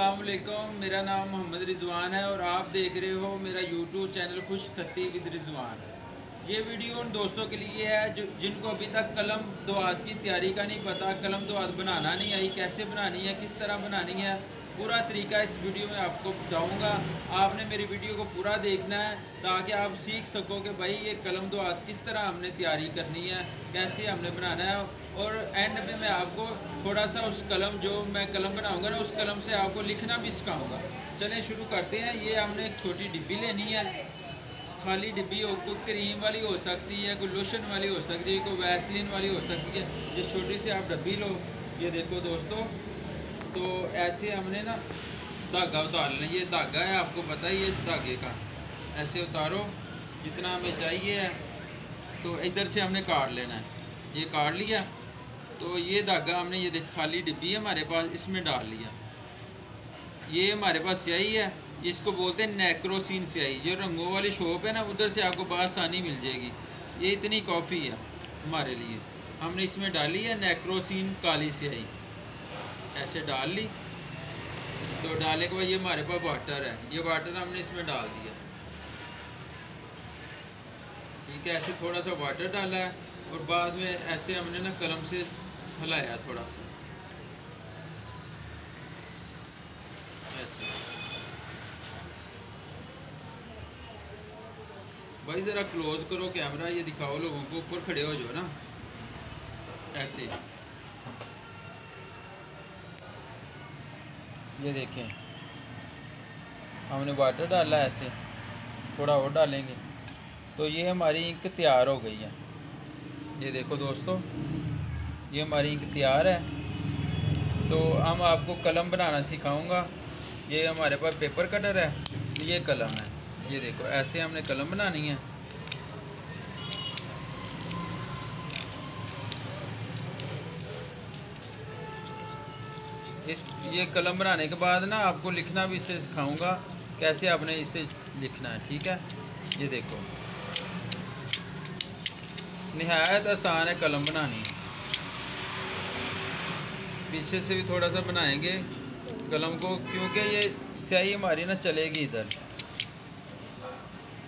अस्सलाम वालेकुम। मेरा नाम मोहम्मद रिजवान है और आप देख रहे हो मेरा यूट्यूब चैनल खुश खत्ती विद रिजवान। ये वीडियो उन दोस्तों के लिए है जो जिनको अभी तक कलम दुआत की तैयारी का नहीं पता, कलम दुआत बनाना नहीं आई, कैसे बनानी है, किस तरह बनानी है, पूरा तरीका इस वीडियो में आपको बताऊंगा। आपने मेरी वीडियो को पूरा देखना है ताकि आप सीख सको कि भाई ये कलम दुआत किस तरह हमने तैयारी करनी है, कैसे हमने बनाना है। और एंड में मैं आपको थोड़ा सा उस कलम जो मैं कलम बनाऊंगा ना, उस कलम से आपको लिखना भी सिखाऊंगा। चलें शुरू करते हैं। ये हमने एक छोटी डिब्बी लेनी है, खाली डिब्बी हो, कोई क्रीम वाली हो सकती है, कोई लोशन वाली हो सकती है, कोई वैसलीन वाली हो सकती है। ये छोटी सी आप डिब्बी लो। ये देखो दोस्तों, तो ऐसे हमने ना धागा उतार लेना। ये धागा है, आपको पता ही है इस धागे का। ऐसे उतारो जितना हमें चाहिए है, तो इधर से हमने काट लेना है। ये काट लिया तो ये धागा हमने, ये देख खाली डिब्बी है हमारे पास, इसमें डाल लिया। ये हमारे पास स्याही है, इसको बोलते हैं नेक्रोसिन स्याही। जो रंगों वाली शॉप है ना, उधर से आपको बआसानी मिल जाएगी। ये इतनी कॉफ़ी है हमारे लिए, हमने इसमें डाली है नेक्रोसिन काली स्याही। ऐसे डाल ली, तो डालने के बाद ये हमारे पास वाटर है, ये वाटर हमने इसमें डाल दिया। ठीक है, ऐसे थोड़ा सा वाटर डाला है और बाद में ऐसे हमने ना कलम से हिलाया थोड़ा सा, ऐसे। भाई ज़रा क्लोज करो कैमरा, ये दिखाओ लोगों को, ऊपर खड़े हो जाओ ना, ऐसे। ये देखें, हमने वाटर डाला है, ऐसे थोड़ा और डालेंगे तो ये हमारी इंक तैयार हो गई है। ये देखो दोस्तों, ये हमारी इंक तैयार है। तो हम आपको कलम बनाना सिखाऊंगा। ये हमारे पास पेपर कटर है, ये कलम है। ये देखो, ऐसे हमने कलम बनानी है। ये कलम बनाने के बाद ना आपको लिखना भी इससे सिखाऊंगा, कैसे आपने इसे लिखना है। ठीक है, ये देखो, निहायत आसान है कलम बनानी। पीछे से भी थोड़ा सा बनाएंगे कलम को, क्योंकि ये स्याही हमारी ना चलेगी इधर,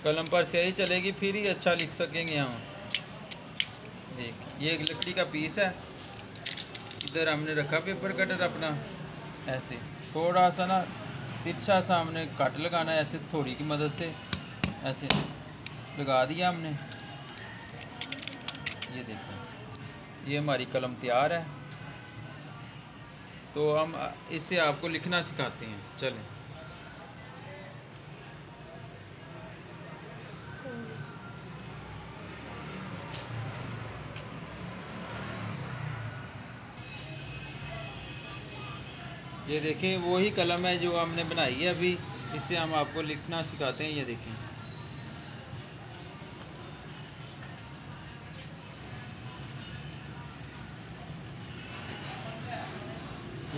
कलम पर स्याही चलेगी, फिर ही अच्छा लिख सकेंगे हम। देख, ये एक लकड़ी का पीस है, इधर हमने रखा पेपर कटर अपना। ऐसे थोड़ा सा ना तिरछा सा हमने कट लगाना है, ऐसे थोड़ी की मदद से ऐसे लगा दिया हमने। ये देखो, ये हमारी कलम तैयार है। तो हम इससे आपको लिखना सिखाते हैं। चलें। ये देखें, वही कलम है जो हमने बनाई है अभी, इससे हम आपको लिखना सिखाते हैं। ये देखें,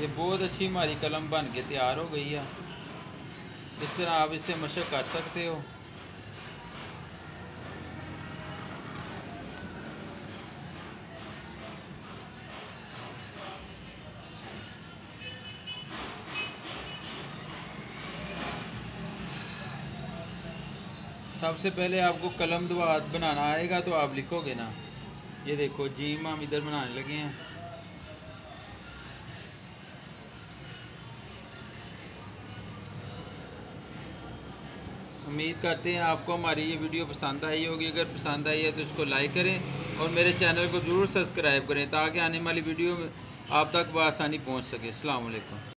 ये बहुत अच्छी हमारी कलम बन के तैयार हो गई है। इस तरह आप इससे मशक कर सकते हो। सबसे पहले आपको कलम दुआत बनाना आएगा तो आप लिखोगे ना। ये देखो, जीम हम इधर बनाने लगे हैं। उम्मीद करते हैं आपको हमारी ये वीडियो पसंद आई होगी। अगर पसंद आई है तो इसको लाइक करें और मेरे चैनल को ज़रूर सब्सक्राइब करें ताकि आने वाली वीडियो आप तक बआसानी पहुंच सके। अस्सलाम वालेकुम।